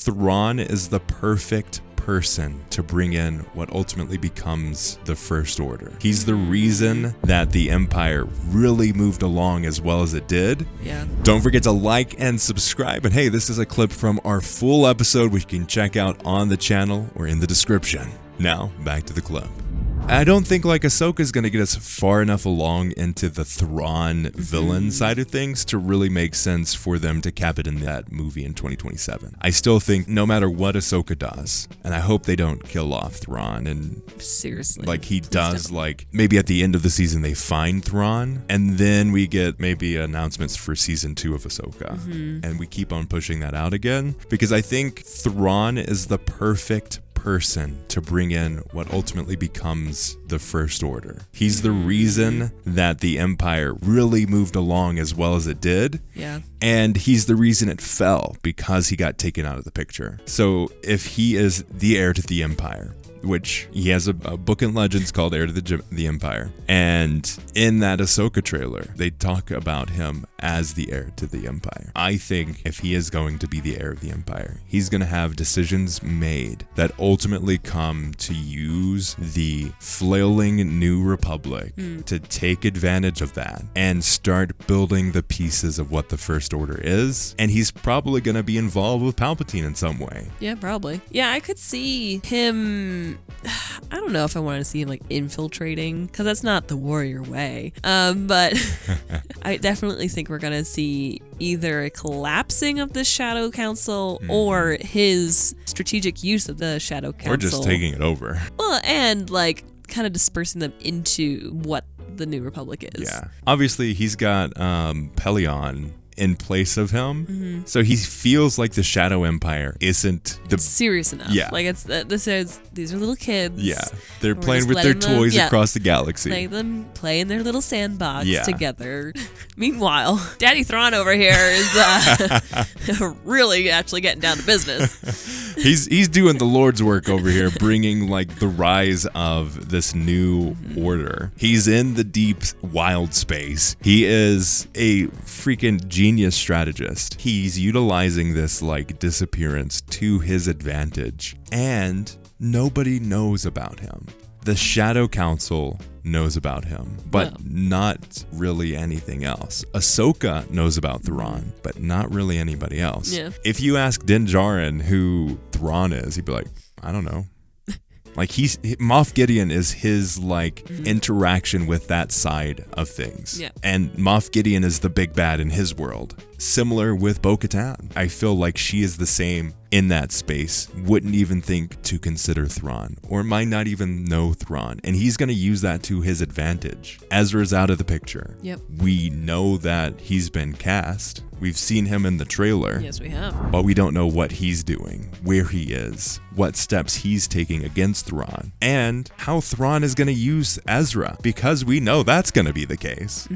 Thrawn is the perfect person to bring in what ultimately becomes the First Order. He's the reason that the Empire really moved along as well as it did. Yeah. Don't forget to like and subscribe. And hey, this is a clip from our full episode, which you can check out on the channel or in the description. Now, back to the clip. I don't think Ahsoka is going to get us far enough along into the Thrawn villain side of things to really make sense for them to cap it in that movie in 2027. I still think no matter what Ahsoka does, and I hope they don't kill off Thrawn and seriously, he does, maybe at the end of the season they find Thrawn, and then we get maybe announcements for season 2 of Ahsoka, and we keep on pushing that out again, because I think Thrawn is the perfect person to bring in what ultimately becomes the First Order. He's the reason that the Empire really moved along as well as it did. Yeah. And he's the reason it fell, because he got taken out of the picture. So if he is the heir to the Empire, which he has a book in Legends called Heir to the Empire. And in that Ahsoka trailer, they talk about him as the heir to the Empire. I think if he is going to be the heir of the Empire, he's going to have decisions made that ultimately come to use the flailing New Republic to take advantage of that and start building the pieces of what the First Order is. And he's probably going to be involved with Palpatine in some way. Yeah, probably. Yeah, I could see him. I don't know if I want to see him infiltrating, because that's not the warrior way. But I definitely think we're gonna see either a collapsing of the Shadow Council or his strategic use of the Shadow Council. Or just taking it over. Well, and kind of dispersing them into what the New Republic is. Yeah. Obviously, he's got Pelion in place of him, so he feels like the Shadow Empire isn't it's serious enough. Yeah, these are little kids. Yeah, they're playing with their toys across the galaxy. Let them play in their little sandbox together. Meanwhile, Daddy Thrawn over here is really actually getting down to business. He's doing the Lord's work over here, bringing the rise of this new order. He's in the deep wild space. He is a freaking genius strategist. He's utilizing this disappearance to his advantage, and nobody knows about him. The Shadow Council knows about him, but not really anything else. Ahsoka knows about Thrawn, but not really anybody else. Yeah. If you ask Din Djarin who Thrawn is, he'd be like, I don't know. Moff Gideon is his interaction with that side of things. Yeah. And Moff Gideon is the big bad in his world. Similar with Bo-Katan. I feel like she is the same in that space. Wouldn't even think to consider Thrawn, or might not even know Thrawn. And he's going to use that to his advantage. Ezra's out of the picture. Yep. We know that he's been cast. We've seen him in the trailer. Yes, we have. But we don't know what he's doing, where he is, what steps he's taking against Thrawn, and how Thrawn is going to use Ezra, because we know that's going to be the case.